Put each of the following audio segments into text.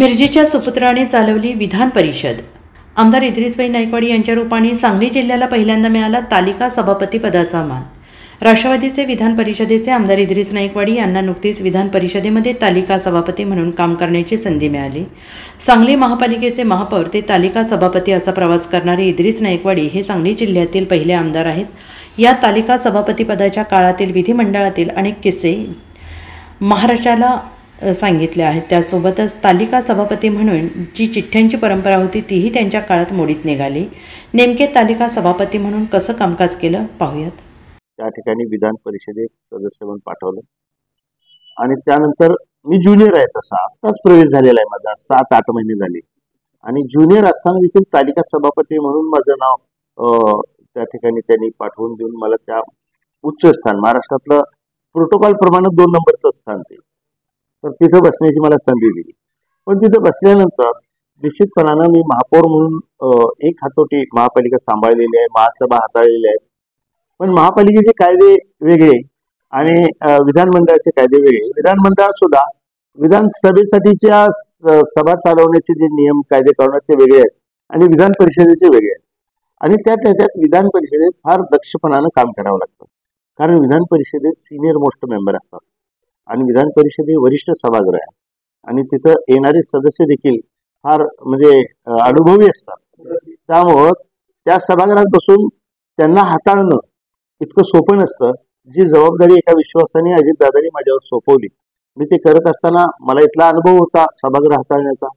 मिरजेच्या सुपुत्राने चालवली विधान परिषद। आमदार इद्रिसभाई नाईकवाडी यांच्या रूपाने सांगली जिल्ह्याला पहिल्यांदा मिळाला तालिका सभापती पदाचा मान। राष्ट्रवादीचे विधान परिषदेचे आमदार इद्रिस नाईकवाडी यांना नुकतीच विधान परिषदेमध्ये तालिका सभापती म्हणून काम करण्याची संधी मिळाली। सांगली महापालिकेचे महापौर ते तालिका सभापती असा प्रवास करणारे इद्रिस नाईकवाडी हे सांगली जिल्ह्यातील पहिले आमदार आहेत। या तालिका सभापती पदाच्या काळातील विधिमंडळातील अनेक किस्से महाराष्ट्राला सांगितले आहेत। त्यासोबतच तालिका सभापती म्हणून जी चिठ्ठ्यांची परंपरा होती तीही त्यांच्या काळात मोडीत निघाली। नेमके तालिका सभापती म्हणून कसं कामकाज केलं पाहूयात। त्या ठिकाणी विधान परिषदेत सदस्य म्हणून पाठवलं आणि त्यानंतर मी ज्युनियर आहे, तसा आताच प्रवेश झालेला आहे माझा, 7-8 महिने झाले। आणि ज्युनियर असताना देखील तालिका सभापती म्हणून माझं नाव त्या ठिकाणी त्यांनी पाठवून देऊन मला त्या उच्च स्थान, महाराष्ट्रातलं प्रोटोकॉल प्रमाणे 2 नंबरचं स्थान ते, तर तिथं बसण्याची मला संधी दिली। पण तिथं बसल्यानंतर निश्चितपणानं मी महापौर म्हणून एक हातोटी महापालिका सांभाळलेली आहे, महासभा हाताळलेली आहे। पण महापालिकेचे कायदे वेगळे आणि विधानमंडळाचे कायदे वेगळे। विधानमंडळात सुद्धा विधानसभेसाठीच्या सभा चालवण्याचे जे नियम कायदे करण्यात ते वेगळे आहेत आणि विधान परिषदेचे वेगळे आहेत। आणि त्यात विधान परिषदेत फार दक्षपणानं काम करावं लागतं, कारण विधान परिषदेत सिनियर मोस्ट मेंबर असतात आणि विधान परिषद हे वरिष्ठ सभागृह आहे आणि तिथं येणारे सदस्य देखील फार म्हणजे अनुभवी असतात। त्यामुळं त्या सभागृहात बसून त्यांना हाताळणं इतकं सोपं नसतं। जी जबाबदारी एका विश्वासाने अजितदादांनी माझ्यावर सोपवली, मी ते करत असताना मला इथला अनुभव होता सभागृह हाताळण्याचा।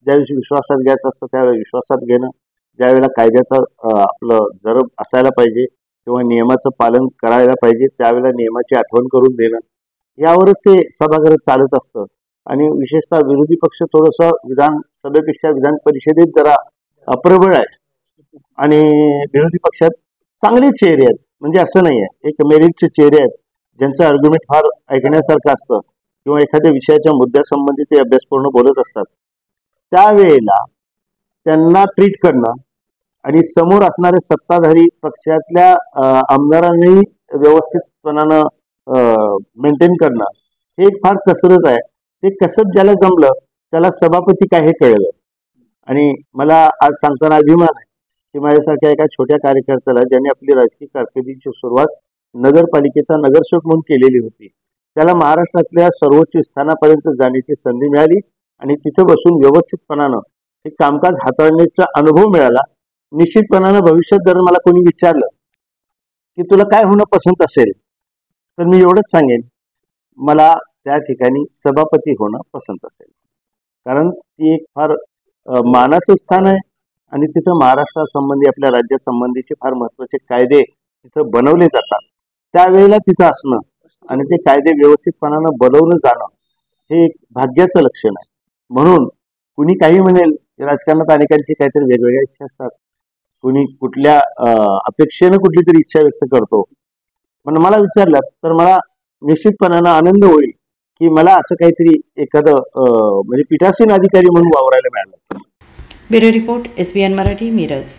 ज्यावेळी विश्वासात घ्यायचं असतं त्यावेळी विश्वासात घेणं, ज्यावेळेला कायद्याचं आपलं जरब असायला पाहिजे किंवा नियमाचं पालन करायला पाहिजे त्यावेळेला नियमाची आठवण करून देणं, यावरच ते सभागृह चालत असतं। आणि विशेषतः विरोधी पक्ष थोडंसं विधानसभेपेक्षा विधान परिषदेत जरा अप्रबळ आहे आणि विरोधी पक्षात चांगले चेहरे आहेत, म्हणजे असं नाही आहे, एक मेरिटचे चेहरे आहेत ज्यांचं आर्ग्युमेंट फार ऐकण्यासारखं असतं किंवा एखाद्या विषयाच्या मुद्द्यासंबंधी ते अभ्यासपूर्ण बोलत असतात। त्यावेळेला त्यांना ट्रीट करणं आणि समोर असणाऱ्या सत्ताधारी पक्षातल्या आमदारांनी व्यवस्थितपणानं मेंटेन करणं हे एक फार कसरत आहे। ते कसब ज्याला जमलं त्याला सभापती काय हे कळलं। आणि मला आज सांगताना अभिमान आहे की माझ्यासारख्या एका छोट्या कार्यकर्त्याला ज्यांनी आपली राजकीय कारकिर्दीची सुरुवात नगरपालिकेचा नगरसेवक म्हणून केलेली होती, त्याला महाराष्ट्रातल्या सर्वोच्च स्थानापर्यंत जाण्याची संधी मिळाली आणि तिथं बसून व्यवस्थितपणानं हे कामकाज हाताळण्याचा अनुभव मिळाला। निश्चितपणानं भविष्यात जर मला कोणी विचारलं की तुला काय होणं पसंत असेल, तर मी एवढंच सांगेन, मला त्या ठिकाणी सभापती होणं पसंत असेल, कारण ती एक फार मानाचं स्थान आहे आणि तिथं महाराष्ट्रासंबंधी आपल्या राज्यासंबंधीचे फार महत्त्वाचे कायदे तिथं बनवले जातात। त्यावेळेला तिथं असणं आणि ते कायदे व्यवस्थितपणानं बनवलं जाणं हे एक भाग्याचं लक्षण आहे। म्हणून कुणी काही म्हणेल, राजकारणात अनेकांची काहीतरी वेगवेगळ्या इच्छा असतात, कुणी कुठल्या अपेक्षेनं कुठली तरी इच्छा व्यक्त करतो। पण मला विचारलं तर मला निश्चितपणानं आनंद होईल की मला असं काहीतरी एखादं म्हणजे पीठासीन अधिकारी म्हणून वावरायला मिळालं। Bureau report SBN Marathi, Miraj.